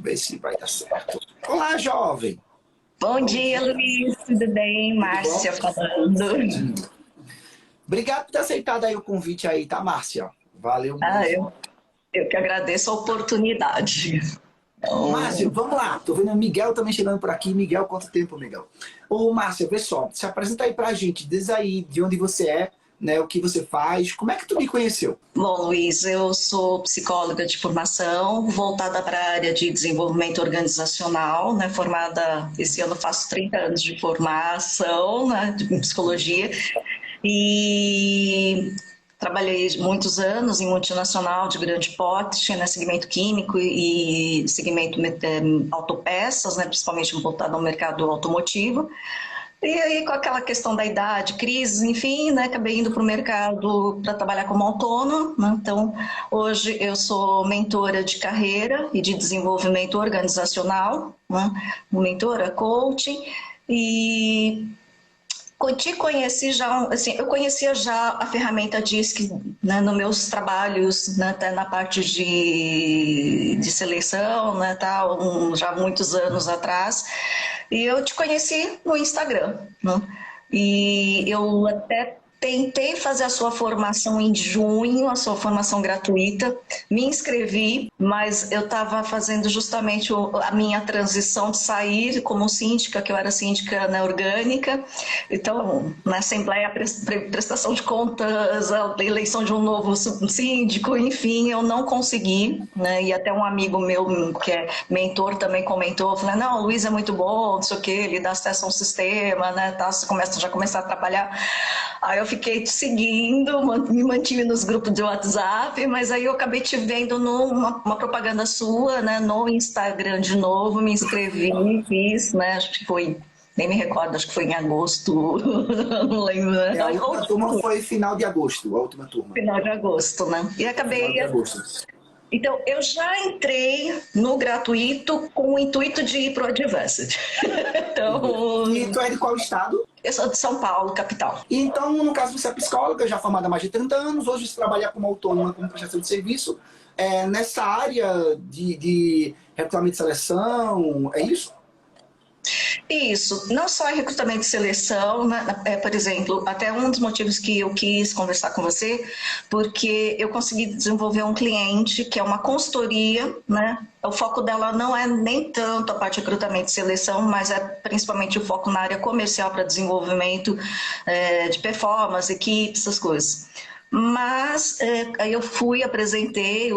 Ver se vai dar certo. Olá, jovem! Bom dia, Luiz. Tudo bem? Márcia falando. Obrigado por ter aceitado aí o convite aí, tá, Márcia? Valeu mesmo. Eu que agradeço a oportunidade. Márcia, vamos lá. Tô vendo o Miguel também chegando por aqui. Miguel, quanto tempo, Miguel? Ô, Márcia, vê só. Se apresenta aí pra gente. Diz aí de onde você é, né? O que você faz. Como é que tu me conheceu? Bom, Luiz, eu sou psicóloga de formação, voltada para a área de desenvolvimento organizacional, né? Formada, esse ano faço 30 anos de formação, né? De psicologia. E trabalhei muitos anos em multinacional de grande porte, né, segmento químico e segmento autopeças, né, principalmente voltado ao mercado automotivo. E aí, com aquela questão da idade, crises, enfim, né, acabei indo para o mercado para trabalhar como autônomo, né? Então, hoje eu sou mentora de carreira e de desenvolvimento organizacional, né? Mentora, coaching, e te conheci já, assim, eu conhecia já a ferramenta DISC, né, nos meus trabalhos, né, até na parte de seleção, né, tal, já há muitos anos atrás, e eu te conheci no Instagram, né, e eu até tentei fazer a sua formação em junho, a sua formação gratuita, me inscrevi, mas eu estava fazendo justamente a minha transição de sair como síndica, que eu era síndica, né, orgânica, então na Assembleia, prestação de contas, a eleição de um novo síndico, enfim, eu não consegui, né, e até um amigo meu que é mentor também comentou, falou, não, o Luiz é muito bom, não sei o que, ele dá acesso a um sistema, né, tá, você já começa a trabalhar. Aí eu fiquei te seguindo, me mantive nos grupos de WhatsApp, mas aí eu acabei te vendo numa propaganda sua, né, no Instagram de novo, me inscrevi, fiz, né, acho que foi, nem me recordo, acho que foi em agosto, não lembro. A última turma foi final de agosto, a última turma. Final de agosto, né, e acabei... Final de agosto. Então, eu já entrei no gratuito com o intuito de ir para o Advanced. Então... E tu é de qual estado? Eu sou de São Paulo, capital. E então, no caso, você é psicóloga, já formada há mais de 30 anos, hoje você trabalha como autônoma, como prestação de serviço, nessa área de recrutamento e seleção, é isso? Isso, não só em recrutamento e seleção, né? Por exemplo, até um dos motivos que eu quis conversar com você, porque eu consegui desenvolver um cliente que é uma consultoria, né? O foco dela não é nem tanto a parte de recrutamento e seleção, mas é principalmente o foco na área comercial para desenvolvimento de performance, equipes, essas coisas. Mas aí eu fui, apresentei,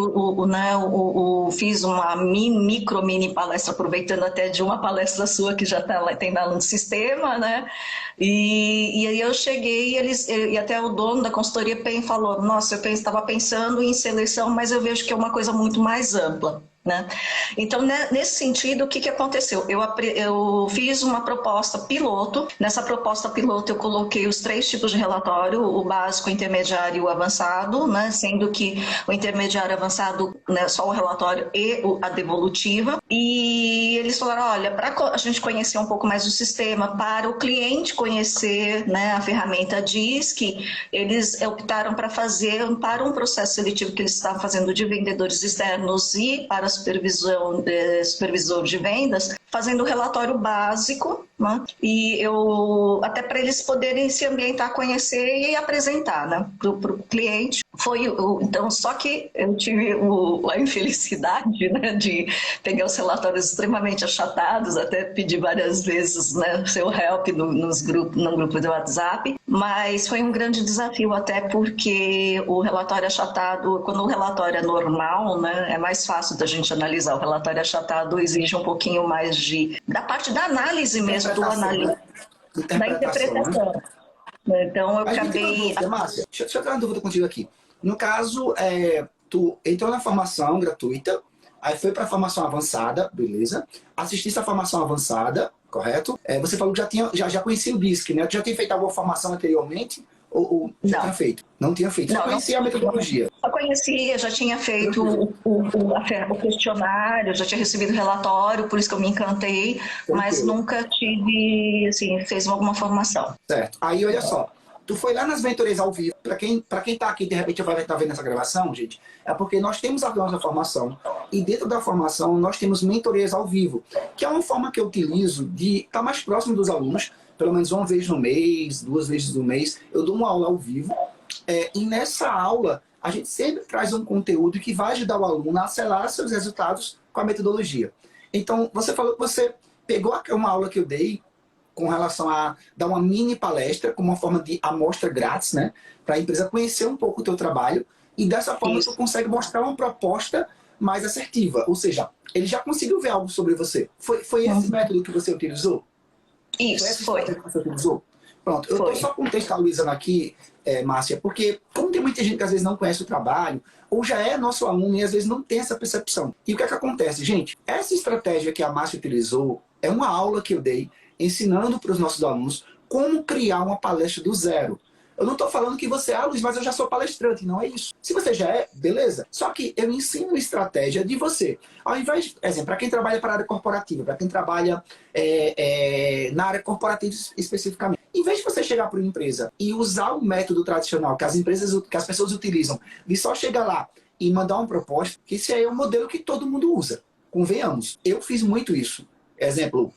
fiz uma mini palestra, aproveitando até de uma palestra sua que já tem lá no sistema, né? E aí eu cheguei e até o dono da consultoria falou, nossa, eu estava pensando em seleção, mas eu vejo que é uma coisa muito mais ampla. Né? Então, nesse sentido, o que aconteceu? Eu fiz uma proposta piloto. Nessa proposta piloto, eu coloquei os 3 tipos de relatório, o básico, o intermediário e o avançado, né? Sendo que o intermediário avançado, né, só o relatório e a devolutiva. E eles falaram, olha, para a gente conhecer um pouco mais do sistema, para o cliente conhecer, né, a ferramenta DISC, eles optaram para fazer para um processo seletivo que eles estavam fazendo de vendedores externos e para supervisor de vendas, fazendo o relatório básico, né? E até para eles poderem se ambientar, conhecer e apresentar, né, para o cliente. Então, só que eu tive a infelicidade, né, de pegar os relatórios extremamente achatados, até pedi várias vezes, né, seu help no grupo do WhatsApp, mas foi um grande desafio até porque o relatório achatado, quando o relatório é normal, né, é mais fácil da gente analisar. O relatório achatado exige um pouquinho mais da parte da análise mesmo, do analista, da interpretação. Né? Então eu acabei... Márcia, deixa eu ter uma dúvida contigo aqui. No caso, tu entrou na formação gratuita, aí foi para a formação avançada, beleza? Assististe a formação avançada, correto? Você falou que já conhecia o DISC, né? Tu já tinha feito alguma formação anteriormente? Ou já tinha feito? Não tinha feito. Só conhecia a metodologia. Eu conhecia, já tinha feito o questionário, já tinha recebido o relatório, por isso que eu me encantei, mas nunca tive, assim, fez alguma formação. Certo. Aí, olha só. Tu foi lá nas mentorias ao vivo. Para quem tá aqui, de repente vai estar vendo essa gravação, gente, é porque nós temos a nossa formação e dentro da formação nós temos mentorias ao vivo, que é uma forma que eu utilizo de estar mais próximo dos alunos, pelo menos uma vez no mês, 2 vezes no mês, eu dou uma aula ao vivo. E nessa aula, a gente sempre traz um conteúdo que vai ajudar o aluno a acelerar seus resultados com a metodologia. Então, você falou que você pegou uma aula que eu dei com relação a dar uma mini palestra, como uma forma de amostra grátis, né? Para a empresa conhecer um pouco o teu trabalho. E dessa forma, tu consegue mostrar uma proposta mais assertiva. Ou seja, ele já conseguiu ver algo sobre você. Foi esse método que você utilizou? Isso, foi essa estratégia que você utilizou? Pronto, eu estou só contextualizando aqui, Márcia, porque como tem muita gente que às vezes não conhece o trabalho, ou já é nosso aluno e às vezes não tem essa percepção. E o que é que acontece, gente? Essa estratégia que a Márcia utilizou é uma aula que eu dei ensinando para os nossos alunos como criar uma palestra do zero. Eu não estou falando que você é Luiz, mas eu já sou palestrante, não é isso. Se você já é, beleza. Só que eu ensino estratégia de você. Ao invés de, exemplo, para quem trabalha para a área corporativa, para quem trabalha na área corporativa especificamente, em vez de você chegar para uma empresa e usar o método tradicional que as pessoas utilizam, de só chegar lá e mandar uma proposta, que esse aí é o modelo que todo mundo usa. Convenhamos. Eu fiz muito isso. Exemplo,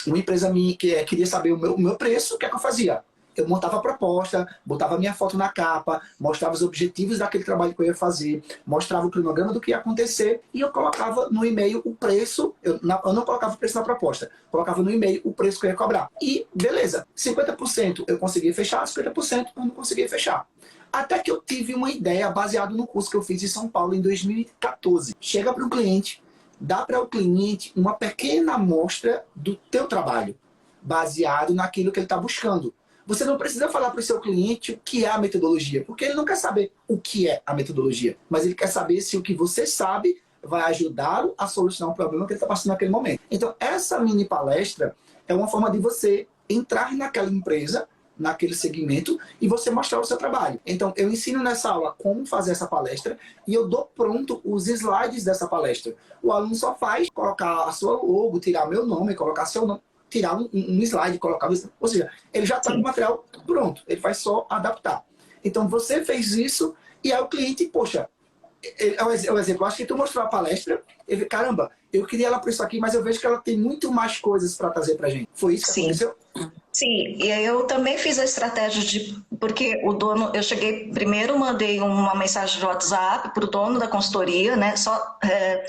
uma empresa minha que queria saber o meu preço, o que é que eu fazia? Eu montava a proposta, botava a minha foto na capa, mostrava os objetivos daquele trabalho que eu ia fazer, mostrava o cronograma do que ia acontecer e eu colocava no e-mail o preço, eu não colocava o preço na proposta, colocava no e-mail o preço que eu ia cobrar. E beleza, 50% eu conseguia fechar, 50% eu não conseguia fechar. Até que eu tive uma ideia baseada no curso que eu fiz em São Paulo em 2014. Chega para o cliente, dá para o cliente uma pequena amostra do teu trabalho, baseado naquilo que ele está buscando. Você não precisa falar para o seu cliente o que é a metodologia, porque ele não quer saber o que é a metodologia, mas ele quer saber se o que você sabe vai ajudá-lo a solucionar um problema que ele está passando naquele momento. Então, essa mini palestra é uma forma de você entrar naquela empresa, naquele segmento, e você mostrar o seu trabalho. Então, eu ensino nessa aula como fazer essa palestra e eu dou pronto os slides dessa palestra. O aluno só faz colocar a sua logo, tirar meu nome, colocar seu nome, tirar um slide, colocar... Ou seja, ele já está com o material pronto. Ele vai só adaptar. Então, você fez isso e aí o cliente, poxa, é o exemplo. Acho que tu mostrou a palestra, ele, caramba, eu queria ela por isso aqui, mas eu vejo que ela tem muito mais coisas para trazer para a gente. Foi isso que aconteceu? Sim, e eu também fiz a estratégia porque o dono, eu cheguei primeiro, mandei uma mensagem de WhatsApp para o dono da consultoria, né? Só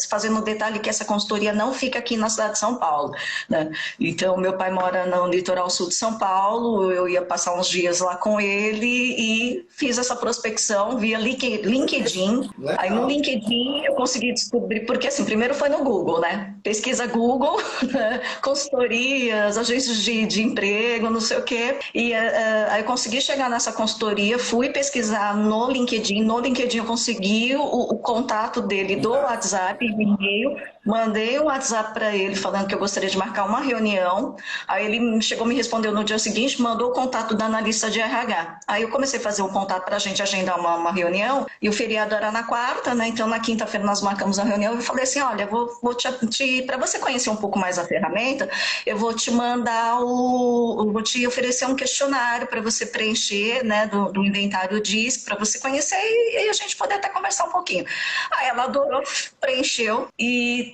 fazendo um detalhe que essa consultoria não fica aqui na cidade de São Paulo, né? Então, meu pai mora no litoral sul de São Paulo, eu ia passar uns dias lá com ele e fiz essa prospecção via LinkedIn. Legal. Aí no LinkedIn eu consegui descobrir, porque assim, primeiro foi no Google, né? Pesquisa Google, né? Consultorias, agências de emprego, não sei o quê. E aí eu consegui chegar nessa consultoria, fui pesquisar no LinkedIn eu consegui o contato dele do WhatsApp, e-mail, mandei um WhatsApp para ele falando que eu gostaria de marcar uma reunião. Aí ele me respondeu no dia seguinte, mandou o contato da analista de RH. Aí eu comecei a fazer um contato para a gente agendar uma reunião, e o feriado era na quarta, né? Então na quinta-feira nós marcamos a reunião e eu falei assim, olha, para você conhecer um pouco mais a ferramenta, eu vou te mandar vou te oferecer um questionário para você preencher, né, do inventário DISC, para você conhecer e a gente poder até conversar um pouquinho. Aí ela adorou, preencheu, e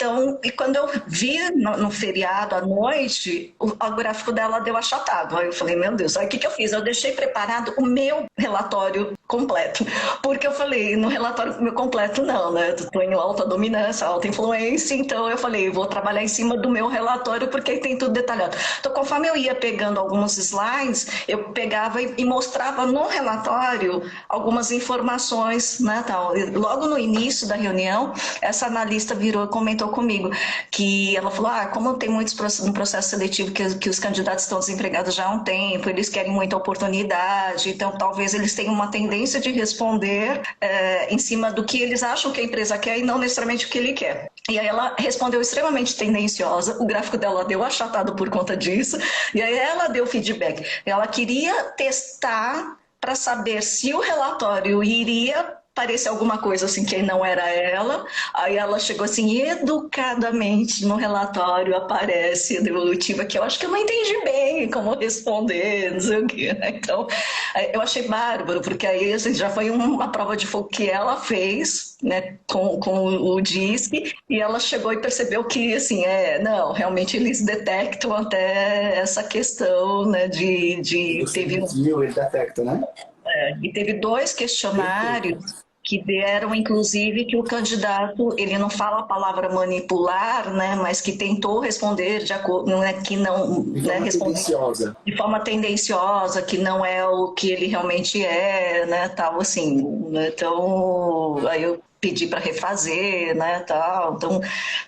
quando eu vi no feriado à noite, o gráfico dela deu achatado. Aí eu falei, meu Deus, aí o que eu fiz? Eu deixei preparado o meu relatório completo, porque eu falei, no relatório meu completo não, né, eu estou em alta dominância, alta influência, então eu falei, vou trabalhar em cima do meu relatório, porque tem tudo detalhado. Então, conforme eu ia pegando alguns slides, eu pegava e mostrava no relatório algumas informações, né, tal. E logo no início da reunião, essa analista virou e comentou comigo que ela falou, como tem muitos no processo seletivo que os candidatos estão desempregados já há um tempo, eles querem muita oportunidade, então talvez eles tenham uma tendência de responder em cima do que eles acham que a empresa quer e não necessariamente o que ele quer. E aí ela respondeu extremamente tendenciosa, o gráfico dela deu achatado por conta disso, e aí ela deu feedback. Ela queria testar para saber se o relatório iria parecia alguma coisa assim que não era ela. Aí ela chegou assim, educadamente no relatório aparece a devolutiva, que eu acho que eu não entendi bem como responder, não sei o quê, né? Então, eu achei bárbaro, porque aí assim, já foi uma prova de fogo que ela fez, né, com o DISC, e ela chegou e percebeu que, assim, não, realmente eles detectam até essa questão, né, Você viu, ele detecta, né? e teve dois Perfeito. questionários que deram, inclusive, que o candidato, ele não fala a palavra manipular, né, mas que tentou responder de acordo, né, que não, De né, forma responder tendenciosa. de forma tendenciosa, que não é o que ele realmente é, né, tal assim, né, então aí eu pedi para refazer, né, tal, então,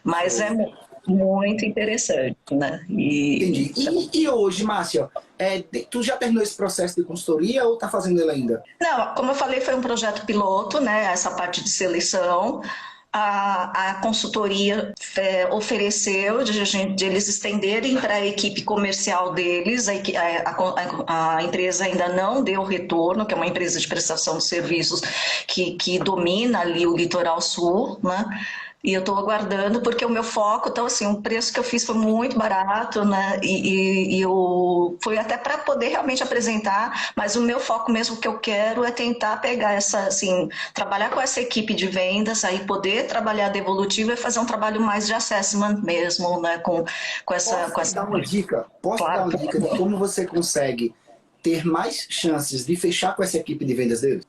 mas é Show. muito interessante, né, e Entendi. E hoje, Márcia, tu já terminou esse processo de consultoria ou tá fazendo ele ainda? não, como eu falei, foi um projeto piloto, né? Essa parte de seleção. A consultoria ofereceu de eles estenderem para a equipe comercial deles. A empresa ainda não deu retorno, que é uma empresa de prestação de serviços que domina ali o litoral sul, né? E eu estou aguardando, porque o meu foco, então, assim, o preço que eu fiz foi muito barato, né? Foi até para poder realmente apresentar, mas o meu foco mesmo que eu quero é tentar pegar essa, assim, trabalhar com essa equipe de vendas, aí poder trabalhar devolutivo e fazer um trabalho mais de assessment mesmo, né? Com essa, Posso com te essa... dar uma dica? Posso te dar Claro, uma por dica de favor. como você consegue ter mais chances de fechar com essa equipe de vendas deles?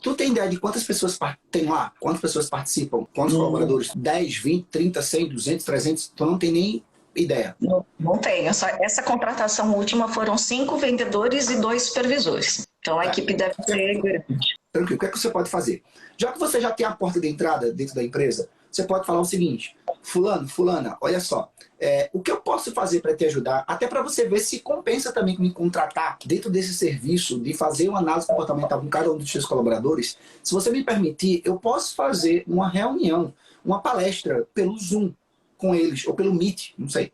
Tu tem ideia de quantas pessoas tem lá? Quantas pessoas participam? Quantos colaboradores? 10, 20, 30, 100, 200, 300? Tu não tem nem ideia. Não tem. Essa contratação última foram 5 vendedores e 2 supervisores. Então a Tá. equipe deve ser grande. Tranquilo, o que é que você pode fazer? Já que você já tem a porta de entrada dentro da empresa, você pode falar o seguinte: fulano, fulana, olha só, o que eu posso fazer para te ajudar, até para você ver se compensa também me contratar dentro desse serviço de fazer uma análise comportamental com cada um dos seus colaboradores. Se você me permitir, eu posso fazer uma reunião, uma palestra pelo Zoom com eles, ou pelo Meet, não sei,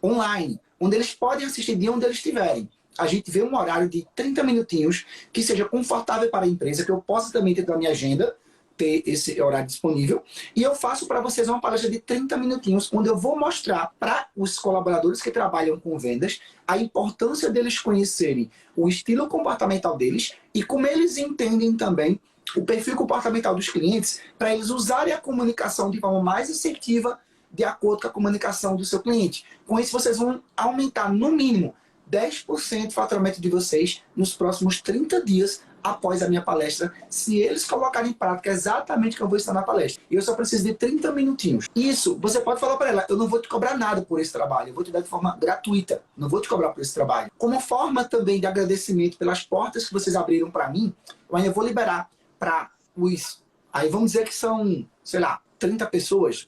online, onde eles podem assistir de onde eles estiverem. A gente vê um horário de 30 minutinhos que seja confortável para a empresa, que eu possa também ter na minha agenda, ter esse horário disponível. E eu faço para vocês uma palestra de 30 minutinhos, onde eu vou mostrar para os colaboradores que trabalham com vendas a importância deles conhecerem o estilo comportamental deles e como eles entendem também o perfil comportamental dos clientes, para eles usarem a comunicação de forma mais assertiva de acordo com a comunicação do seu cliente. Com isso, vocês vão aumentar, no mínimo, 10% o faturamento de vocês nos próximos 30 dias após a minha palestra, se eles colocarem em prática exatamente o que eu vou ensinar na palestra. E eu só preciso de 30 minutinhos. Isso, você pode falar para ela: eu não vou te cobrar nada por esse trabalho, eu vou te dar de forma gratuita, não vou te cobrar por esse trabalho. Como forma também de agradecimento pelas portas que vocês abriram para mim, eu vou liberar para os... Aí vamos dizer que são, sei lá, 30 pessoas.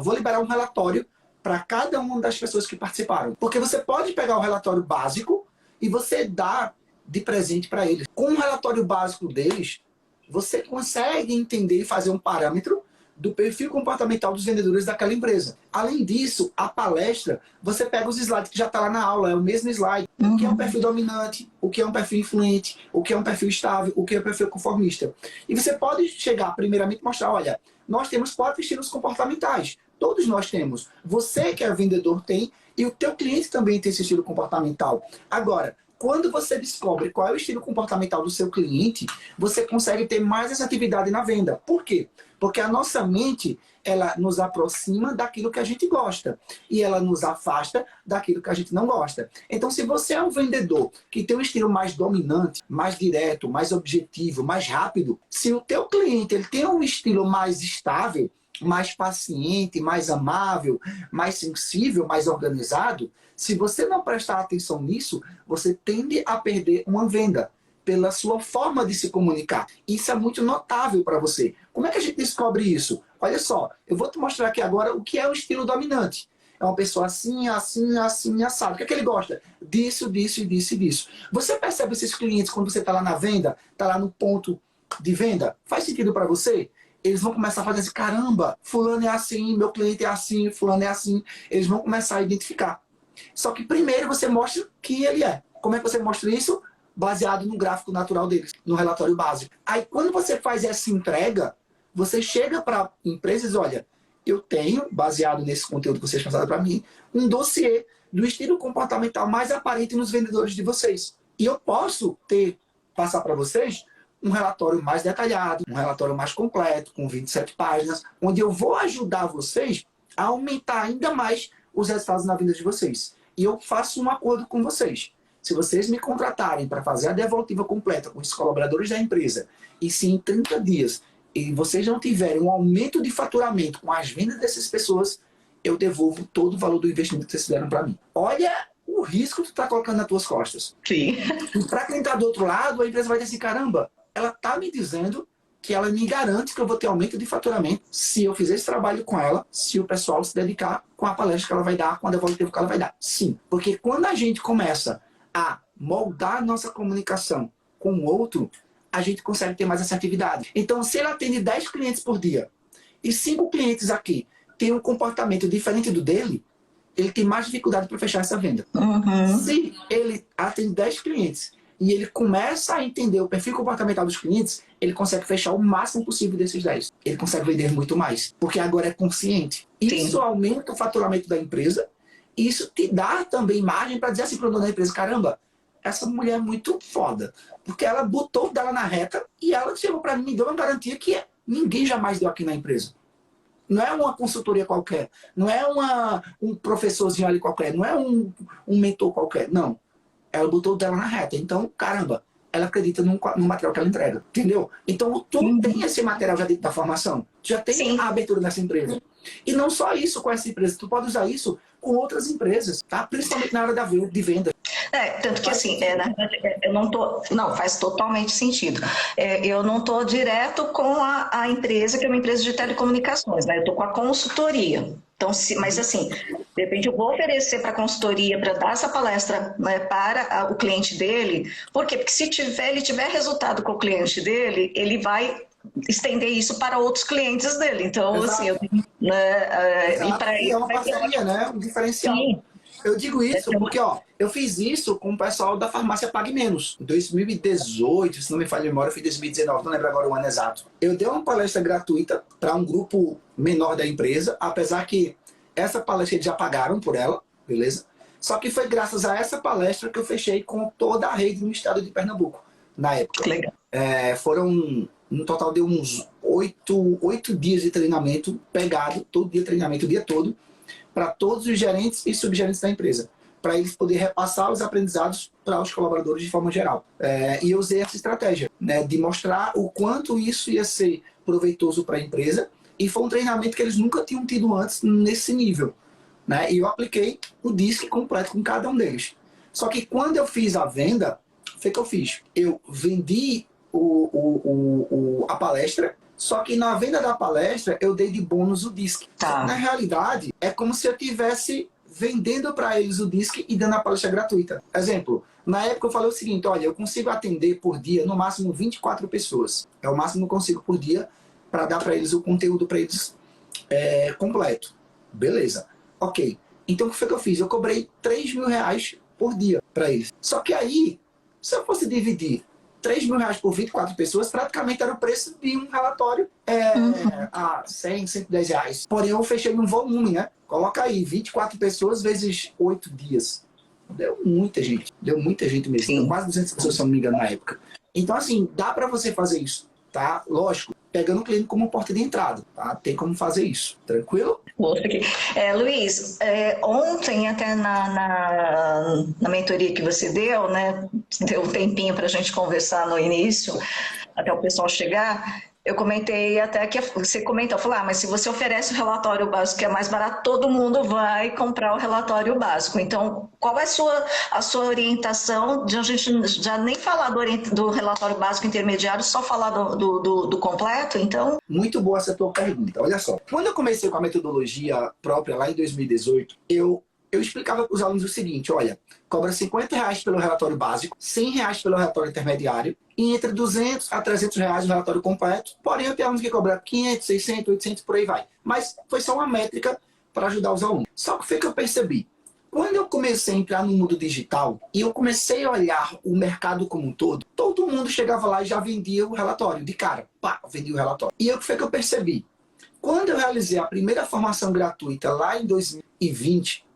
Vou liberar um relatório para cada uma das pessoas que participaram. Porque você pode pegar o relatório básico e você dá de presente para eles. Com o relatório básico deles, você consegue entender e fazer um parâmetro do perfil comportamental dos vendedores daquela empresa. Além disso, a palestra, você pega os slides que já está lá na aula, é o mesmo slide. O que é um perfil dominante, o que é um perfil influente, o que é um perfil estável, o que é um perfil conformista. E você pode chegar, primeiramente, e mostrar: olha, nós temos 4 estilos comportamentais. Todos nós temos. Você, que é vendedor, tem, e o teu cliente também tem esse estilo comportamental. Agora, quando você descobre qual é o estilo comportamental do seu cliente, você consegue ter mais assertividade na venda. Por quê? Porque a nossa mente, ela nos aproxima daquilo que a gente gosta e ela nos afasta daquilo que a gente não gosta. Então, se você é um vendedor que tem um estilo mais dominante, mais direto, mais objetivo, mais rápido, se o teu cliente ele tem um estilo mais estável, mais paciente, mais amável, mais sensível, mais organizado, se você não prestar atenção nisso, você tende a perder uma venda pela sua forma de se comunicar. Isso é muito notável para você. Como é que a gente descobre isso? Olha só, eu vou te mostrar aqui agora o que é o estilo dominante. É uma pessoa assim, assim, assim, assado. O que é que ele gosta? Disso, disso e disso e disso. Você percebe esses clientes quando você está lá na venda, está lá no ponto de venda? Faz sentido para você? Eles vão começar a fazer assim: caramba, fulano é assim, meu cliente é assim, fulano é assim. Eles vão começar a identificar. Só que primeiro você mostra que ele é. Como é que você mostra isso? baseado no gráfico natural deles, no relatório básico. Aí, quando você faz essa entrega, você chega para empresas, olha, eu tenho, baseado nesse conteúdo que vocês passaram para mim, um dossiê do estilo comportamental mais aparente nos vendedores de vocês. E eu posso passar para vocês um relatório mais detalhado, um relatório mais completo, com 27 páginas, onde eu vou ajudar vocês a aumentar ainda mais os resultados na venda de vocês. E eu faço um acordo com vocês. Se vocês me contratarem para fazer a devolutiva completa com os colaboradores da empresa, e se em 30 dias e vocês não tiverem um aumento de faturamento com as vendas dessas pessoas, eu devolvo todo o valor do investimento que vocês fizeram para mim. Olha o risco que tu está colocando nas tuas costas. Sim. E para quem está do outro lado, a empresa vai dizer assim, caramba, ela está me dizendo que ela me garante que eu vou ter aumento de faturamento se eu fizer esse trabalho com ela, se o pessoal se dedicar com a palestra que ela vai dar, com a devolutiva que ela vai dar. Sim, porque quando a gente começa a moldar a nossa comunicação com o outro, a gente consegue ter mais assertividade. Então, se ele atende 10 clientes por dia e 5 clientes aqui têm um comportamento diferente do dele, ele tem mais dificuldade para fechar essa venda. Uhum. Se ele atende 10 clientes e ele começa a entender o perfil comportamental dos clientes, ele consegue fechar o máximo possível desses 10. Ele consegue vender muito mais, porque agora é consciente. Isso aumenta o faturamento da empresa. Isso te dá também margem para dizer assim para o dono da empresa, caramba, essa mulher é muito foda, porque ela botou o dela na reta e ela chegou para mim e me deu uma garantia que ninguém jamais deu aqui na empresa. Não é uma consultoria qualquer, não é um professorzinho ali qualquer, não é um mentor qualquer, não. Ela botou o dela na reta, então, caramba, ela acredita no material que ela entrega, entendeu? Então, tu tem esse material já dentro da formação, já tem a abertura nessa empresa. E não só isso com essa empresa, tu pode usar isso com outras empresas, tá? Principalmente na área de venda. Tanto que assim, na verdade, eu não tô. Não, faz totalmente sentido. Eu não estou direto com a empresa, que é uma empresa de telecomunicações, né? Eu estou com a consultoria. Então, mas assim, de repente eu vou oferecer para a consultoria para dar essa palestra, né, para o cliente dele. Por quê? Porque se ele tiver resultado com o cliente dele, ele vai estender isso para outros clientes dele. Então, assim, e para ele é uma parceria, né? Um diferencial. Sim. Eu digo isso porque, eu fiz isso com o pessoal da farmácia Pague Menos. Em 2018, se não me falha a memória, foi 2019, não lembro agora o ano exato. Eu dei uma palestra gratuita para um grupo menor da empresa, apesar que essa palestra eles já pagaram por ela, beleza? Só que foi graças a essa palestra que eu fechei com toda a rede no estado de Pernambuco, na época. Legal. Foram, no total, deu uns 8 dias de treinamento pegado, todo dia treinamento, o dia todo, para todos os gerentes e subgerentes da empresa, para eles poderem repassar os aprendizados para os colaboradores de forma geral. E eu usei essa estratégia, né, de mostrar o quanto isso ia ser proveitoso para a empresa, e foi um treinamento que eles nunca tinham tido antes nesse nível. Né? E eu apliquei o DISC completo com cada um deles. Só que quando eu fiz a venda, foi o que eu fiz. Eu vendi a palestra, só que na venda da palestra eu dei de bônus o DISC. Tá. Na realidade, é como se eu estivesse vendendo para eles o DISC e dando a palestra gratuita. Exemplo, na época eu falei o seguinte, olha, eu consigo atender por dia no máximo 24 pessoas. É o máximo que eu consigo por dia para dar para eles o conteúdo para eles completo. Beleza. Ok. Então o que foi que eu fiz? Eu cobrei R$3.000 por dia para eles. Só que aí, se eu fosse dividir R$3.000 por 24 pessoas, praticamente era o preço de um relatório a R$100, R$110. Porém, eu fechei num volume, né? Coloca aí, 24 pessoas vezes 8 dias. Deu muita gente. Deu muita gente mesmo. Deu quase 200 pessoas, se eu não me engano, na época. Então, assim, dá para você fazer isso, tá? Lógico, pegando o cliente como porta de entrada, tá? Tem como fazer isso. Tranquilo? Luiz, ontem até na mentoria que você deu, né, deu um tempinho para a gente conversar no início, até o pessoal chegar, eu comentei até que você comentou, falou, mas se você oferece o relatório básico que é mais barato, todo mundo vai comprar o relatório básico. Então, qual é a sua orientação de a gente já nem falar do relatório básico intermediário, só falar do completo, então? Muito boa essa tua pergunta. Olha só, quando eu comecei com a metodologia própria lá em 2018, eu explicava para os alunos o seguinte, olha, cobra R$50 pelo relatório básico, R$100 pelo relatório intermediário, e entre R$200 a R$300 o relatório completo. Porém, eu tenho alunos que cobram 500, 600, 800, por aí vai. Mas foi só uma métrica para ajudar os alunos. Só que foi que eu percebi. Quando eu comecei a entrar no mundo digital e eu comecei a olhar o mercado como um todo mundo chegava lá e já vendia o relatório. De cara, pá, vendia o relatório. E o que foi que eu percebi? Quando eu realizei a primeira formação gratuita lá em 2020,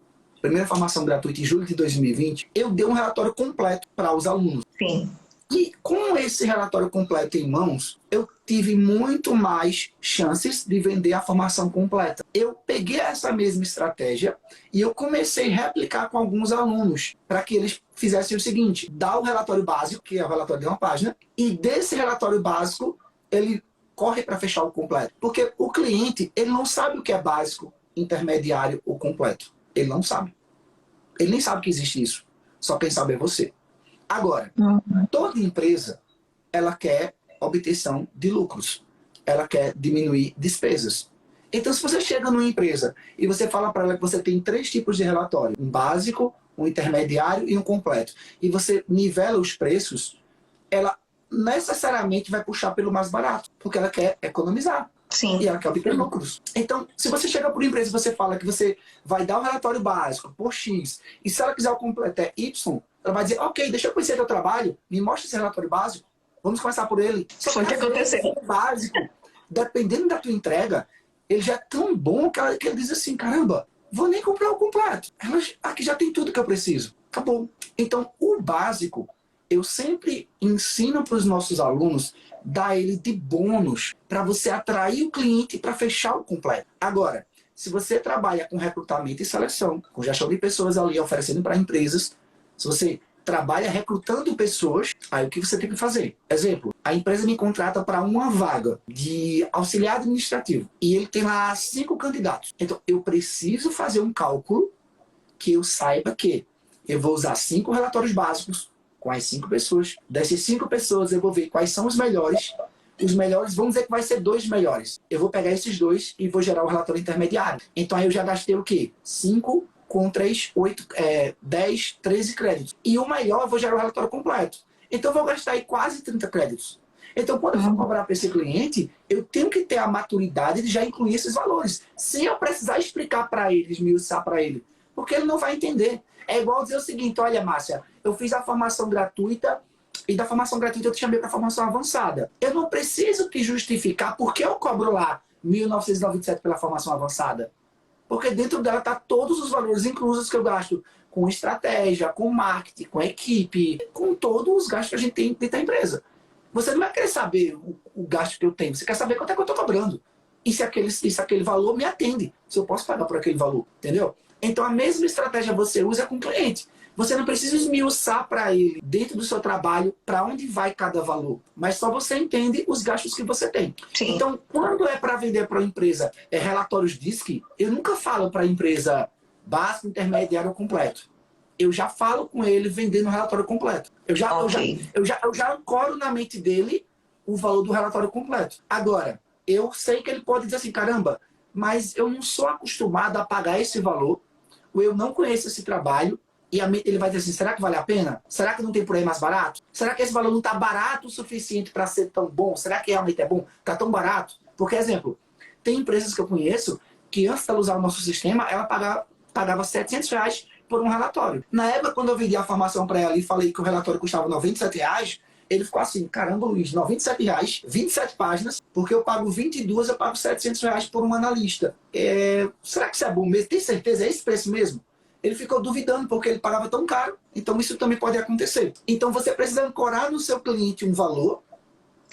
primeira formação gratuita em julho de 2020, eu dei um relatório completo para os alunos. Sim. E com esse relatório completo em mãos, eu tive muito mais chances de vender a formação completa. Eu peguei essa mesma estratégia e eu comecei a replicar com alguns alunos para que eles fizessem o seguinte: dar o relatório básico, que é o relatório de uma página, e desse relatório básico ele corre para fechar o completo. Porque o cliente, ele não sabe o que é básico, intermediário ou completo. Ele não sabe. Ele nem sabe que existe isso. Só quem sabe é você. Agora, toda empresa, ela quer obtenção de lucros. Ela quer diminuir despesas. Então, se você chega numa empresa e você fala para ela que você tem 3 tipos de relatório: um básico, um intermediário e um completo, e você nivela os preços, ela necessariamente vai puxar pelo mais barato, porque ela quer economizar. Sim. E ela quer obter lucros. Então, se você chega para uma empresa e você fala que você vai dar um relatório básico por X, e se ela quiser o completo é Y, ela vai dizer: ok, deixa eu conhecer teu trabalho, me mostra esse relatório básico, vamos começar por ele. Foi o que aconteceu. O básico, dependendo da tua entrega, ele já é tão bom que ele diz assim: caramba, vou nem comprar o completo. Aqui já tem tudo que eu preciso. Acabou. Então, o básico, eu sempre ensino para os nossos alunos, dar ele de bônus para você atrair o cliente para fechar o completo. Agora, se você trabalha com recrutamento e seleção, com gestão de pessoas ali oferecendo para empresas, se você trabalha recrutando pessoas, aí o que você tem que fazer? Exemplo, a empresa me contrata para uma vaga de auxiliar administrativo e ele tem lá 5 candidatos. Então, eu preciso fazer um cálculo que eu saiba que eu vou usar 5 relatórios básicos com as 5 pessoas. Dessas 5 pessoas, eu vou ver quais são os melhores. Os melhores, vamos dizer que vai ser 2 melhores. Eu vou pegar esses 2 e vou gerar o relatório intermediário. Então, aí eu já gastei o quê? 5 com 3, 8, 10, 13 créditos. E o melhor, eu vou gerar o relatório completo. Então, eu vou gastar aí quase 30 créditos. Então, quando eu for cobrar para esse cliente, eu tenho que ter a maturidade de já incluir esses valores, sem eu precisar explicar para ele, esmiuçar para ele, porque ele não vai entender. É igual dizer o seguinte: olha, Márcia, eu fiz a formação gratuita e da formação gratuita eu te chamei para a formação avançada. Eu não preciso te justificar por que eu cobro lá 1.997 pela formação avançada. Porque dentro dela tá todos os valores inclusos que eu gasto com estratégia, com marketing, com equipe, com todos os gastos que a gente tem dentro da empresa. Você não vai querer saber o gasto que eu tenho, você quer saber quanto é que eu estou cobrando. E se aquele valor me atende, se eu posso pagar por aquele valor, entendeu? Então a mesma estratégia você usa com o cliente. Você não precisa esmiuçar para ele, dentro do seu trabalho, para onde vai cada valor. Mas só você entende os gastos que você tem. Sim. Então, quando é para vender para a empresa relatórios DISC, eu nunca falo para a empresa básico, intermediário ou completo. Eu já falo com ele vendendo o relatório completo. Eu já ancoro na mente dele o valor do relatório completo. Agora, eu sei que ele pode dizer assim: caramba, mas eu não sou acostumado a pagar esse valor, ou eu não conheço esse trabalho, e ele vai dizer assim: será que vale a pena? Será que não tem por aí mais barato? Será que esse valor não está barato o suficiente para ser tão bom? Será que realmente é bom? Está tão barato? Porque, exemplo, tem empresas que eu conheço que antes de ela usar o nosso sistema, ela pagava R$700 por um relatório. Na época, quando eu vendi a formação para ela e falei que o relatório custava R$97, ele ficou assim: caramba, Luiz, R$97, 27 páginas, porque eu pago 22, eu pago R$700 por um analista. Será que isso é bom mesmo? Tem certeza? É esse preço mesmo? Ele ficou duvidando porque ele pagava tão caro. Então isso também pode acontecer. Então você precisa ancorar no seu cliente um valor.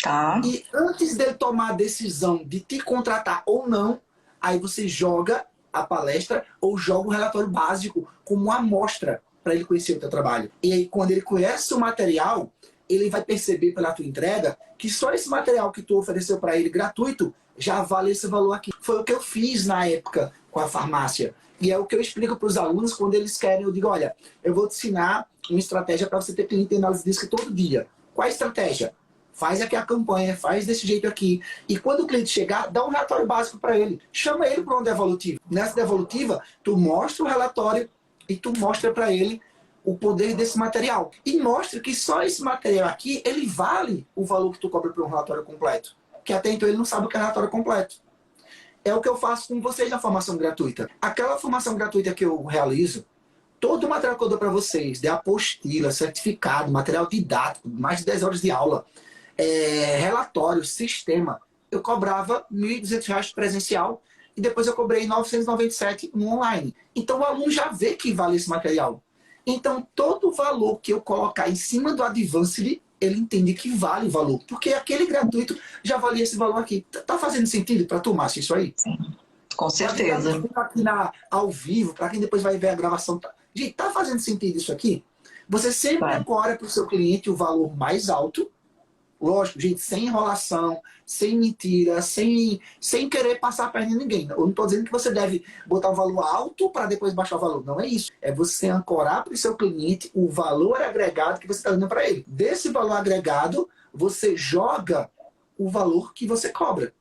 Tá. E antes dele tomar a decisão de te contratar ou não, aí você joga a palestra ou joga o relatório básico como uma amostra para ele conhecer o teu trabalho. E aí quando ele conhece o material, ele vai perceber pela tua entrega que só esse material que tu ofereceu para ele gratuito já vale esse valor aqui. Foi o que eu fiz na época com a farmácia. E é o que eu explico para os alunos quando eles querem. Eu digo: olha, eu vou te ensinar uma estratégia para você ter cliente de análise de risco todo dia. Qual a estratégia? Faz aqui a campanha, faz desse jeito aqui. E quando o cliente chegar, dá um relatório básico para ele. Chama ele para uma devolutiva. Nessa devolutiva, tu mostra o relatório e tu mostra para ele o poder desse material. E mostra que só esse material aqui, ele vale o valor que tu cobra por um relatório completo. Que até então ele não sabe o que é relatório completo. É o que eu faço com vocês na formação gratuita. Aquela formação gratuita que eu realizo, todo o material que eu dou para vocês, de apostila, certificado, material didático, mais de 10 horas de aula, relatório, sistema, eu cobrava R$ 1.200 presencial e depois eu cobrei R$ 997 no online. Então o aluno já vê que vale esse material. Então todo o valor que eu colocar em cima do Advanced, ele entende que vale o valor, porque aquele gratuito já valia esse valor aqui. Tá fazendo sentido para tu, Márcio, isso aí? Sim, com certeza. Aqui ao vivo, para quem depois vai ver a gravação. Gente, tá fazendo sentido isso aqui? Você sempre ancora para o seu cliente o valor mais alto. Lógico, gente, sem enrolação, sem mentira, sem querer passar a perna em ninguém. Eu não estou dizendo que você deve botar o valor alto para depois baixar o valor. Não é isso. É você ancorar para o seu cliente o valor agregado que você está dando para ele. Desse valor agregado, você joga o valor que você cobra.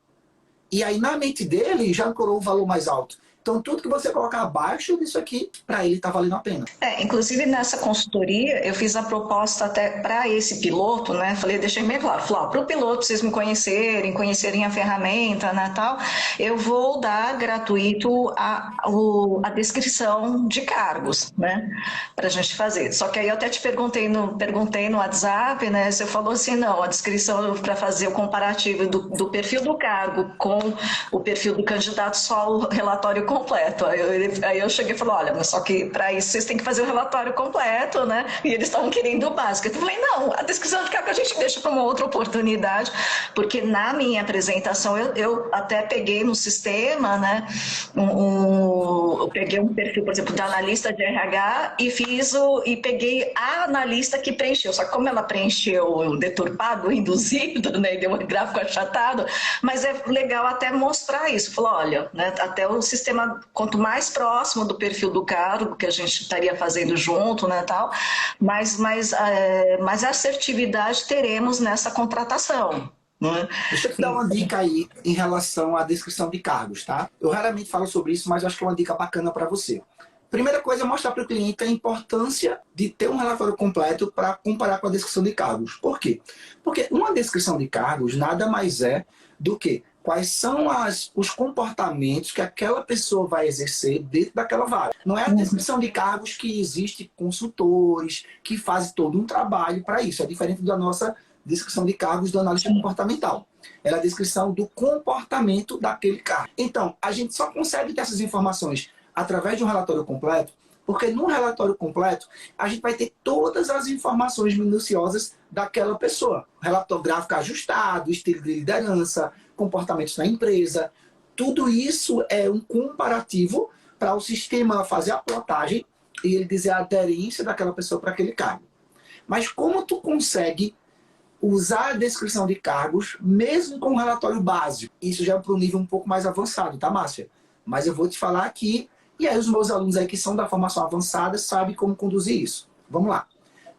E aí, na mente dele, já ancorou o valor mais alto. Então, tudo que você colocar abaixo disso aqui, para ele está valendo a pena. Inclusive, nessa consultoria, eu fiz a proposta até para esse piloto, né? Falei, deixei bem claro, para o piloto, vocês me conhecerem a ferramenta, né, tal, eu vou dar gratuito a descrição de cargos, né? Para a gente fazer. Só que aí eu até te perguntei no WhatsApp, né? Você falou assim, não, a descrição para fazer o comparativo do perfil do cargo com o perfil do candidato, só o relatório completo. Aí eu cheguei e falei, olha, mas só que para isso vocês têm que fazer o relatório completo, né? E eles estavam querendo o básico. Eu falei, não, a descrição de cargo a gente deixa para uma outra oportunidade, porque na minha apresentação eu até peguei no sistema, né? Eu peguei um perfil, por exemplo, da analista de RH e peguei a analista que preencheu. Só que como ela preencheu deturpado, induzido, né? E deu um gráfico achatado, mas é legal até mostrar isso. Falou, olha, né? Até o sistema, quanto mais próximo do perfil do cargo que a gente estaria fazendo junto, né, tal, mais assertividade teremos nessa contratação. Né? Deixa eu te dar uma dica aí em relação à descrição de cargos, tá? Eu raramente falo sobre isso, mas eu acho que é uma dica bacana para você. Primeira coisa é mostrar para o cliente a importância de ter um relatório completo para comparar com a descrição de cargos. Por quê? Porque uma descrição de cargos nada mais é do que quais são os comportamentos que aquela pessoa vai exercer dentro daquela vaga. Não é a descrição de cargos que existe consultores que fazem todo um trabalho para isso. É diferente da nossa descrição de cargos do analista comportamental. É a descrição do comportamento daquele cargo. Então, a gente só consegue ter essas informações através de um relatório completo, porque no relatório completo a gente vai ter todas as informações minuciosas daquela pessoa. Relatório gráfico ajustado, estilo de liderança, comportamentos na empresa. Tudo isso é um comparativo para o sistema fazer a plotagem e ele dizer a aderência daquela pessoa para aquele cargo. Mas como tu consegue usar a descrição de cargos mesmo com um relatório básico? Isso já é para um nível um pouco mais avançado, tá, Márcia? Mas eu vou te falar aqui, e aí os meus alunos aí que são da formação avançada sabem como conduzir isso. Vamos lá.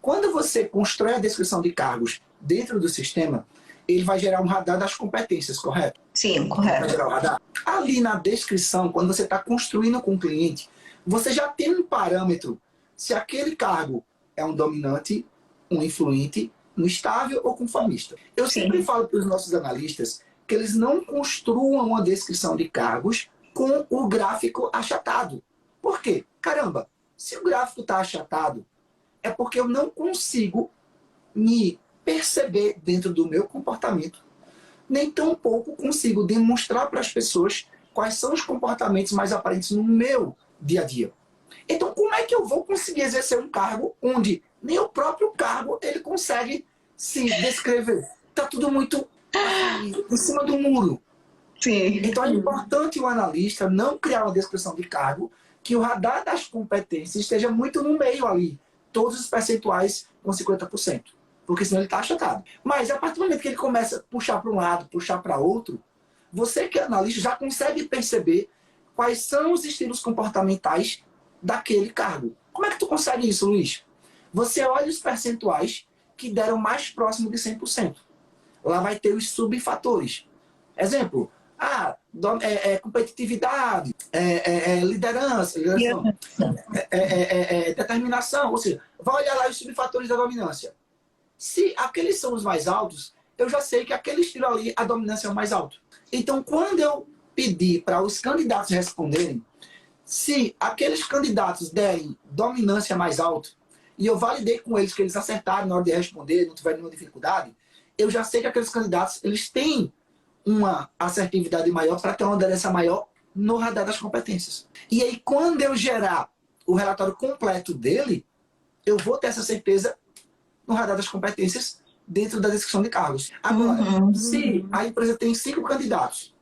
Quando você constrói a descrição de cargos dentro do sistema, ele vai gerar um radar das competências, correto? Sim, correto. Vai gerar um radar. Ali na descrição, quando você está construindo com o cliente, você já tem um parâmetro se aquele cargo é um dominante, um influente, um estável ou conformista. Eu sempre falo para os nossos analistas que eles não construam uma descrição de cargos com o gráfico achatado. Por quê? Caramba, se o gráfico está achatado, é porque eu não consigo me perceber dentro do meu comportamento, nem tampouco consigo demonstrar para as pessoas quais são os comportamentos mais aparentes no meu dia a dia. Então, como é que eu vou conseguir exercer um cargo onde nem o próprio cargo ele consegue se descrever? Está tudo muito em cima do muro. Sim. Então é importante o analista não criar uma descrição de cargo, que o radar das competências esteja muito no meio ali, todos os percentuais com 50%, porque senão ele está achatado. Mas a partir do momento que ele começa a puxar para um lado, puxar para outro, você que é analista já consegue perceber quais são os estilos comportamentais daquele cargo. Como é que tu consegue isso, Luiz? Você olha os percentuais que deram mais próximo de 100%. Lá vai ter os subfatores. Exemplo, competitividade, liderança, determinação. Ou seja, vai olhar lá os subfatores da dominância. Se aqueles são os mais altos, eu já sei que aquele estilo ali, a dominância é o mais alto. Então, quando eu pedir para os candidatos responderem, Se aqueles candidatos derem dominância mais alta, e eu validei com eles que eles acertaram na hora de responder, não tiveram nenhuma dificuldade, eu já sei que aqueles candidatos eles têm uma assertividade maior para ter uma aderência maior no radar das competências. E aí, quando eu gerar o relatório completo dele, eu vou ter essa certeza no radar das competências dentro da descrição de cargos. Agora, se a empresa tem 5 candidatos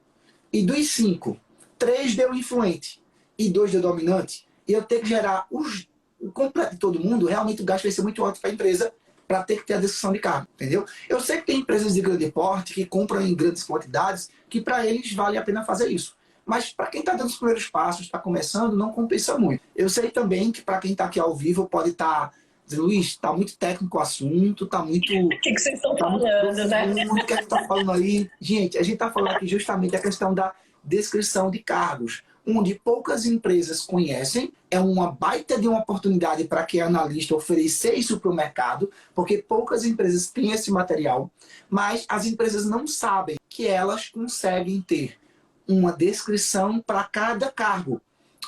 e dos 5, 3 deu influente e 2 deu dominante, e eu tenho que gerar o completo de todo mundo, realmente o gasto vai ser muito alto para a empresa para ter que ter a descrição de cargo, entendeu? Eu sei que tem empresas de grande porte que compram em grandes quantidades, que para eles vale a pena fazer isso. Mas para quem está dando os primeiros passos, está começando, não compensa muito. Eu sei também que para quem está aqui ao vivo pode estar dizendo, Luiz, está muito técnico o assunto, está muito... O que vocês estão falando, né? O que está falando aí? Gente, a gente está falando aqui justamente a questão da descrição de cargos, onde poucas empresas conhecem, é uma baita de uma oportunidade para quem é analista oferecer isso para o mercado, porque poucas empresas têm esse material, mas as empresas não sabem que elas conseguem ter uma descrição para cada cargo.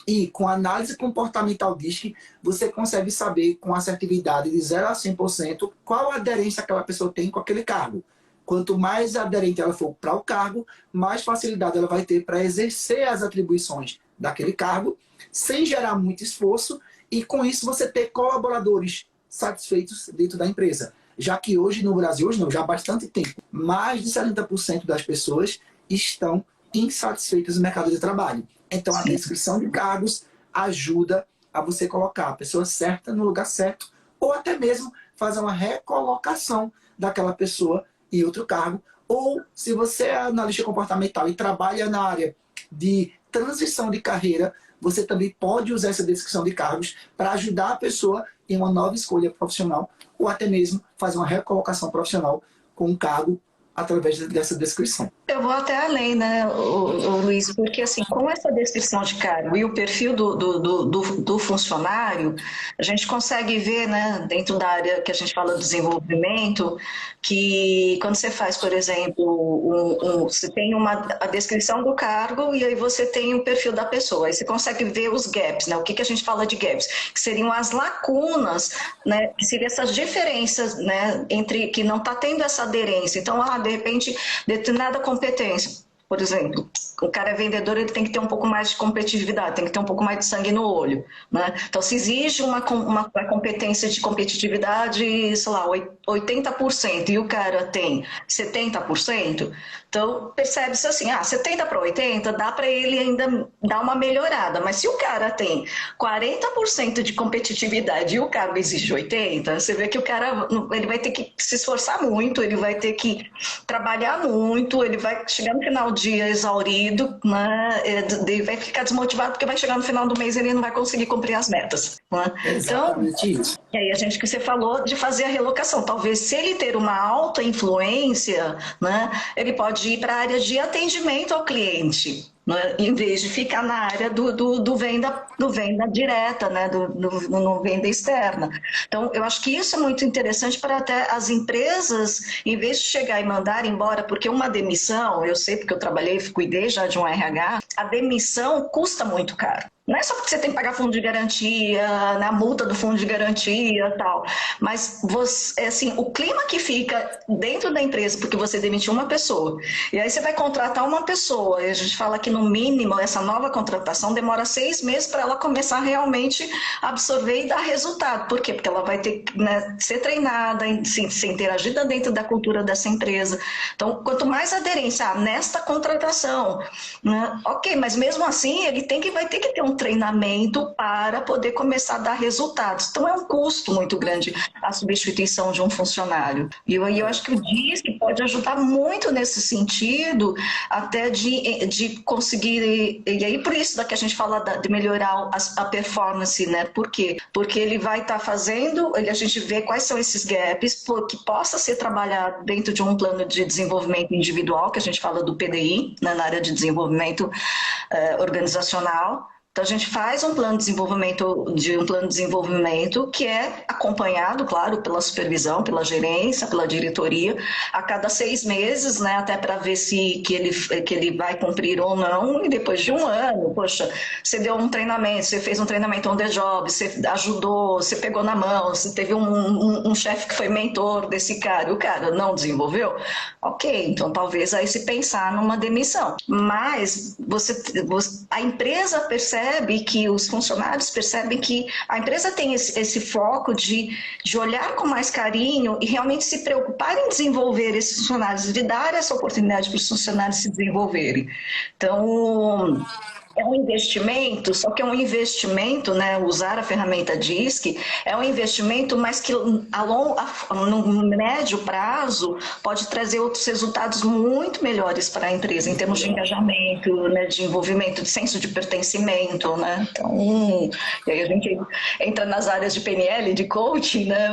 E com a análise comportamental DISC, você consegue saber com assertividade de 0 a 100% qual a aderência que aquela pessoa tem com aquele cargo. Quanto mais aderente ela for para o cargo, mais facilidade ela vai ter para exercer as atribuições daquele cargo, sem gerar muito esforço, e com isso você ter colaboradores satisfeitos dentro da empresa. Já que hoje no Brasil, hoje não, já há bastante tempo, mais de 70% das pessoas estão insatisfeitas no mercado de trabalho. Então, a descrição de cargos ajuda a você colocar a pessoa certa no lugar certo, ou até mesmo fazer uma recolocação daquela pessoa em outro cargo. Ou, se você é analista comportamental e trabalha na área de transição de carreira, você também pode usar essa descrição de cargos para ajudar a pessoa em uma nova escolha profissional, ou até mesmo fazer uma recolocação profissional com um cargo através dessa descrição. Eu vou até além, né, o Luiz, porque assim, com essa descrição de cargo e o perfil do funcionário, a gente consegue ver, né, dentro da área que a gente fala do desenvolvimento, que quando você faz, por exemplo, você tem a descrição do cargo e aí você tem o perfil da pessoa, aí você consegue ver os gaps, né, o que a gente fala de gaps, que seriam as lacunas, né, que seriam essas diferenças, né, entre que não está tendo essa aderência. Então, de repente, determinada competência, por exemplo, o cara é vendedor, ele tem que ter um pouco mais de competitividade, tem que ter um pouco mais de sangue no olho, né? Então, se exige uma competência de competitividade, sei lá, 80%, e o cara tem 70%, então percebe-se assim, 70 para 80, dá para ele ainda dar uma melhorada, mas se o cara tem 40% de competitividade e o cargo exige 80%, você vê que o cara ele vai ter que se esforçar muito, ele vai ter que trabalhar muito, ele vai chegar no final do dia exaurido, né? Ele vai ficar desmotivado porque vai chegar no final do mês e ele não vai conseguir cumprir as metas, né? Exatamente então, isso. E aí a gente que você falou de fazer a relocação, talvez se ele ter uma alta influência, né, ele pode ir para a área de atendimento ao cliente, né, em vez de ficar na área do venda direta, né, no venda externa. Então, eu acho que isso é muito interessante para até as empresas, em vez de chegar e mandar embora, porque uma demissão, eu sei porque eu trabalhei, cuidei já de um RH, a demissão custa muito caro. Não é só porque você tem que pagar fundo de garantia, na multa do fundo de garantia e tal, mas você, assim, o clima que fica dentro da empresa, porque você demitiu uma pessoa, e aí você vai contratar uma pessoa, e a gente fala que no mínimo essa nova contratação demora 6 meses para ela começar realmente a absorver e dar resultado. Por quê? Porque ela vai ter que, né, ser treinada, ser interagida dentro da cultura dessa empresa. Então, quanto mais aderência nesta contratação, né, ok, mas mesmo assim ele vai ter que ter um treinamento para poder começar a dar resultados. Então, é um custo muito grande a substituição de um funcionário. E eu acho que o DISC pode ajudar muito nesse sentido, até de conseguir... E aí, por isso que a gente fala de melhorar a performance, né? Por quê? Porque ele vai estar fazendo, a gente vê quais são esses gaps, que possa ser trabalhado dentro de um plano de desenvolvimento individual, que a gente fala do PDI, né, na área de desenvolvimento organizacional, Então, a gente faz um plano de desenvolvimento que é acompanhado, claro, pela supervisão, pela gerência, pela diretoria, a cada 6 meses, né, até para ver que ele vai cumprir ou não, e depois de um ano, poxa, você deu um treinamento, você fez um treinamento on the job, você ajudou, você pegou na mão, você teve um chefe que foi mentor desse cara, e o cara não desenvolveu, ok, então talvez aí se pensar numa demissão. Mas a empresa percebe que os funcionários percebem que a empresa tem esse foco de olhar com mais carinho e realmente se preocupar em desenvolver esses funcionários, de dar essa oportunidade para os funcionários se desenvolverem. Então, é um investimento, só que é um investimento, né? Usar a ferramenta DISC é um investimento, mas que no médio prazo pode trazer outros resultados muito melhores para a empresa, em termos de engajamento, né? De envolvimento, de senso de pertencimento, né? Então, e aí a gente entra nas áreas de PNL, de coaching, né?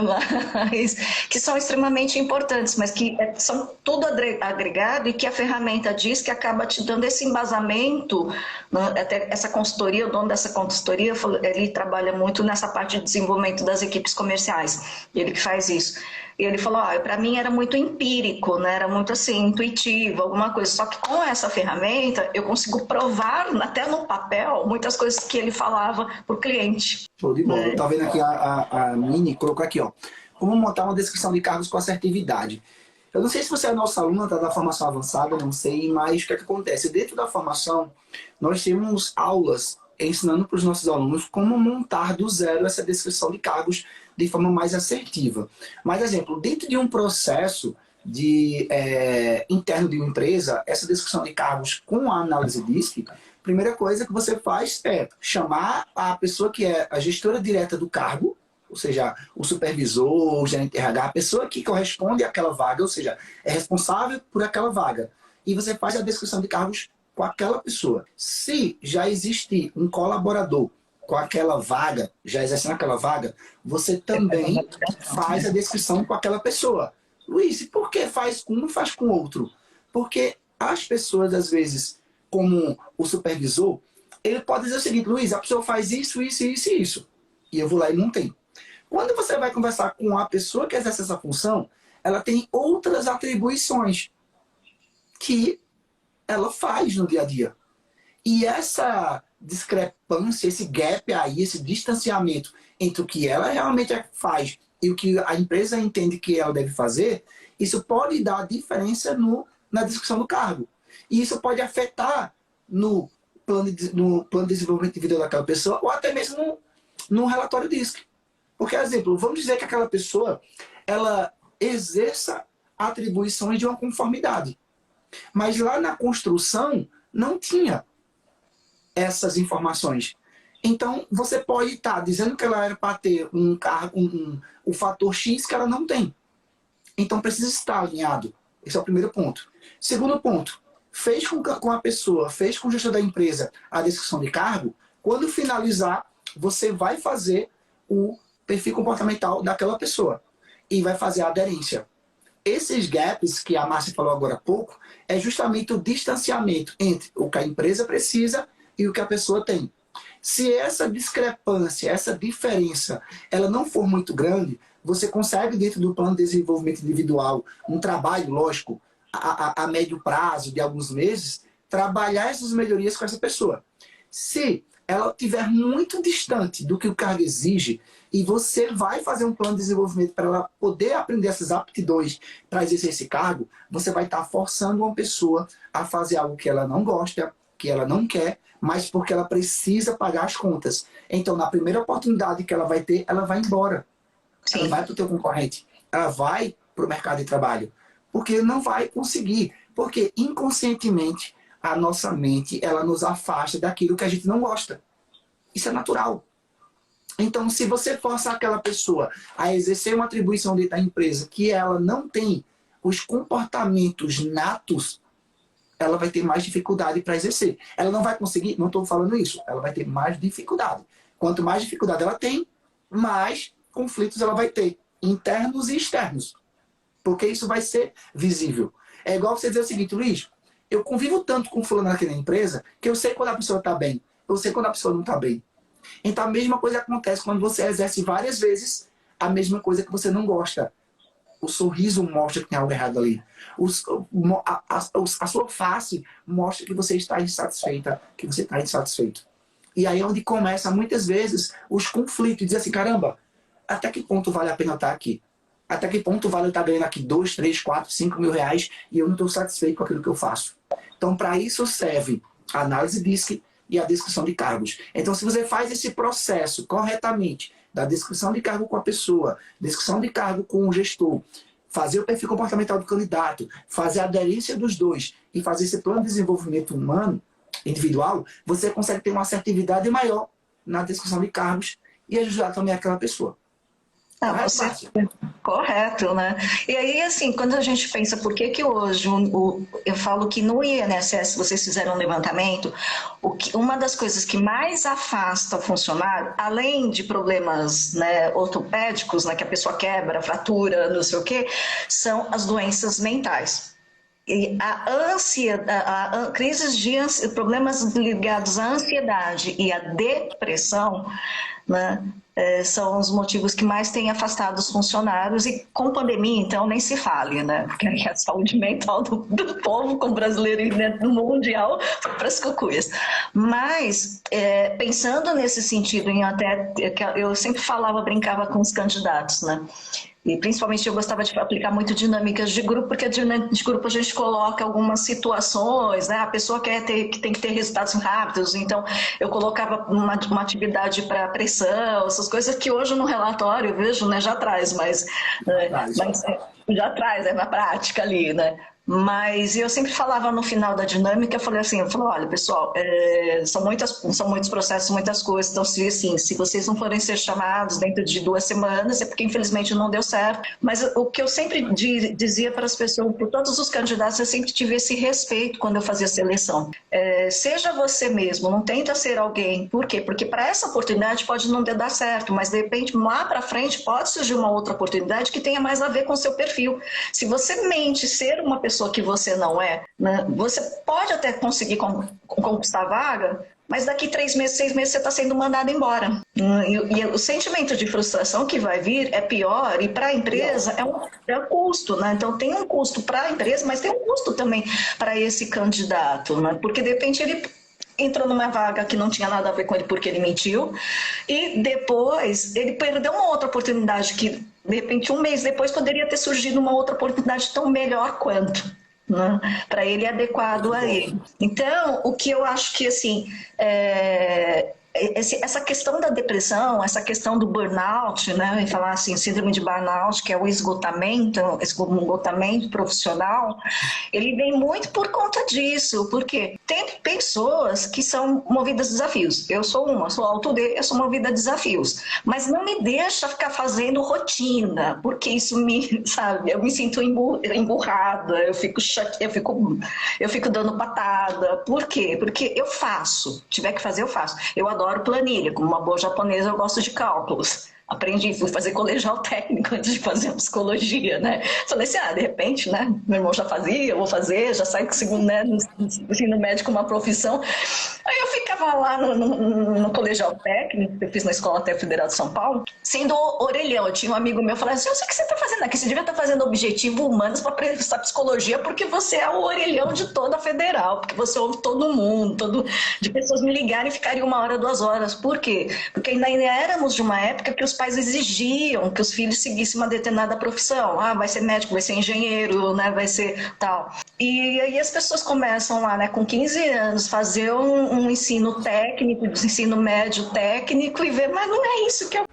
Mas que são extremamente importantes, mas que são tudo agregado e que a ferramenta DISC acaba te dando esse embasamento, né? Até essa consultoria, o dono dessa consultoria, ele trabalha muito nessa parte de desenvolvimento das equipes comerciais, ele que faz isso. E ele falou, para mim era muito empírico, né? Era muito assim, intuitivo, alguma coisa. Só que com essa ferramenta eu consigo provar, até no papel, muitas coisas que ele falava para o cliente. Show de bola. Tá vendo aqui a Mini colocou aqui, ó. Como montar uma descrição de cargos com assertividade. Eu não sei se você é nossa aluna, tá, da formação avançada, não sei, mas o que é que acontece? Dentro da formação, nós temos aulas ensinando para os nossos alunos como montar do zero essa descrição de cargos de forma mais assertiva. Mas, exemplo, dentro de um processo interno de uma empresa, essa descrição de cargos com a análise DISC, a primeira coisa que você faz é chamar a pessoa que é a gestora direta do cargo, ou seja, o supervisor, o gerente de RH, a pessoa que corresponde àquela vaga, ou seja, é responsável por aquela vaga. E você faz a descrição de cargos com aquela pessoa. Se já existe um colaborador com aquela vaga, já exercendo aquela vaga, você também faz a descrição com aquela pessoa. Luiz, e por que faz com um e faz com o outro? Porque as pessoas, às vezes, como o supervisor, ele pode dizer o seguinte, Luiz, a pessoa faz isso, isso, isso e isso. E eu vou lá e não tenho. Quando você vai conversar com a pessoa que exerce essa função, ela tem outras atribuições que ela faz no dia a dia. E essa discrepância, esse gap aí, esse distanciamento entre o que ela realmente faz e o que a empresa entende que ela deve fazer, isso pode dar diferença na descrição do cargo. E isso pode afetar no plano de desenvolvimento individual daquela pessoa ou até mesmo no relatório DISC. Porque, exemplo, vamos dizer que aquela pessoa ela exerça atribuições de uma conformidade. Mas lá na construção não tinha essas informações. Então, você pode estar dizendo que ela era para ter um cargo, o fator X que ela não tem. Então, precisa estar alinhado. Esse é o primeiro ponto. Segundo ponto, fez com a pessoa, fez com o gestor da empresa a descrição de cargo, quando finalizar, você vai fazer o perfil comportamental daquela pessoa e vai fazer a aderência. Esses gaps que a Márcia falou agora há pouco é justamente o distanciamento entre o que a empresa precisa e o que a pessoa tem. Se essa discrepância, essa diferença, ela não for muito grande, você consegue, dentro do plano de desenvolvimento individual, um trabalho, lógico, a médio prazo, de alguns meses, trabalhar essas melhorias com essa pessoa. Se ela estiver muito distante do que o cargo exige, e você vai fazer um plano de desenvolvimento para ela poder aprender essas aptidões para exercer esse cargo, você vai estar forçando uma pessoa a fazer algo que ela não gosta, que ela não quer, mas porque ela precisa pagar as contas. Então, na primeira oportunidade que ela vai ter, ela vai embora. Sim. Ela vai para o teu concorrente. Ela vai para o mercado de trabalho. Porque não vai conseguir. Porque inconscientemente a nossa mente ela nos afasta daquilo que a gente não gosta. Isso é natural. Então, se você forçar aquela pessoa a exercer uma atribuição dentro da empresa que ela não tem os comportamentos natos, ela vai ter mais dificuldade para exercer. Ela não vai conseguir, não estou falando isso, ela vai ter mais dificuldade. Quanto mais dificuldade ela tem, mais conflitos ela vai ter, internos e externos. Porque isso vai ser visível. É igual você dizer o seguinte, Luiz, eu convivo tanto com fulano aqui na empresa que eu sei quando a pessoa está bem. eu sei quando a pessoa não está bem. Então a mesma coisa acontece quando você exerce várias vezes a mesma coisa que você não gosta. O sorriso mostra que tem algo errado ali. A sua face mostra que você está insatisfeita, que você está insatisfeito. E aí é onde começa muitas vezes os conflitos. Dizer assim, caramba, até que ponto vale a pena estar aqui? Até que ponto vale eu estar ganhando aqui 2, 3, 4, 5 mil reais e eu não estou satisfeito com aquilo que eu faço? Então, para isso serve a análise DISC e a descrição de cargos. Então, se você faz esse processo corretamente, da descrição de cargo com a pessoa, descrição de cargo com o gestor, fazer o perfil comportamental do candidato, fazer a aderência dos dois e fazer esse plano de desenvolvimento humano, individual, você consegue ter uma assertividade maior na descrição de cargos e ajudar também aquela pessoa. Correto, né? E aí, assim, quando a gente pensa por que hoje, eu falo que no INSS vocês fizeram um levantamento, uma das coisas que mais afasta o funcionário, além de problemas, né, ortopédicos, né, que a pessoa quebra, fratura, não sei o quê, são as doenças mentais. E crises de problemas ligados à ansiedade e à depressão, né, são os motivos que mais têm afastado os funcionários, e com pandemia, então, nem se fale, né? Porque a saúde mental do povo, com brasileiro e no mundial, foi para as cucuias. Mas, pensando nesse sentido, eu sempre brincava com os candidatos, né? E principalmente eu gostava de aplicar muito dinâmicas de grupo, porque de grupo a gente coloca algumas situações, né? A pessoa que tem que ter resultados rápidos, então eu colocava uma atividade para pressão, essas coisas que hoje no relatório eu vejo, né, já traz, mas já traz, na prática ali, né? Mas eu sempre falava no final da dinâmica, eu falei, olha, pessoal, são muitos processos, muitas coisas, então se vocês não forem ser chamados dentro de 2 semanas, é porque infelizmente não deu certo. Mas o que eu sempre dizia para as pessoas, por todos os candidatos, eu sempre tive esse respeito quando eu fazia seleção. Seja você mesmo, não tenta ser alguém. Por quê? Porque para essa oportunidade pode não dar certo, mas de repente lá para frente pode surgir uma outra oportunidade que tenha mais a ver com o seu perfil. Se você mente ser uma pessoa que você não é, né? Você pode até conseguir conquistar a vaga, mas daqui 3 meses, 6 meses você está sendo mandado embora. E o sentimento de frustração que vai vir é pior, e para a empresa é um custo, né? Então tem um custo para a empresa, mas tem um custo também para esse candidato, né? Porque de repente ele entrou numa vaga que não tinha nada a ver com ele porque ele mentiu, e depois ele perdeu uma outra oportunidade que, de repente, 1 mês depois poderia ter surgido uma outra oportunidade tão melhor quanto, né? Para ele, adequado a ele. Então, o que eu acho que, assim, essa questão da depressão, essa questão do burnout, né, e falar assim, síndrome de burnout, que é o esgotamento profissional, ele vem muito por conta disso, porque tem pessoas que são movidas a desafios. Eu sou auto D, eu sou movida a desafios, mas não me deixa ficar fazendo rotina, porque isso eu me sinto emburrada, eu fico dando patada. Por quê? Porque eu faço, tiver que fazer, eu faço. Eu adoro planilha, como uma boa japonesa eu gosto de cálculos. Fui fazer colegial técnico antes de fazer psicologia, né? Falei assim, de repente, né? Meu irmão já fazia, eu vou fazer, já saio com o segundo, né? No ensino médio com uma profissão. Aí eu ficava lá no colegial técnico, que eu fiz na Escola até Federal de São Paulo, sendo orelhão. Eu tinha um amigo meu que falava assim, eu sei o que você está fazendo aqui, você devia estar fazendo objetivo humanos para prestar psicologia, porque você é o orelhão de toda a Federal, porque você ouve todo mundo, de pessoas me ligarem e ficariam 1 hora, 2 horas. Por quê? Porque ainda éramos de uma época que os pais exigiam que os filhos seguissem uma determinada profissão. Vai ser médico, vai ser engenheiro, né? Vai ser tal. E aí as pessoas começam lá, né, com 15 anos, fazer um ensino técnico, ensino médio técnico, e ver, mas não é isso que eu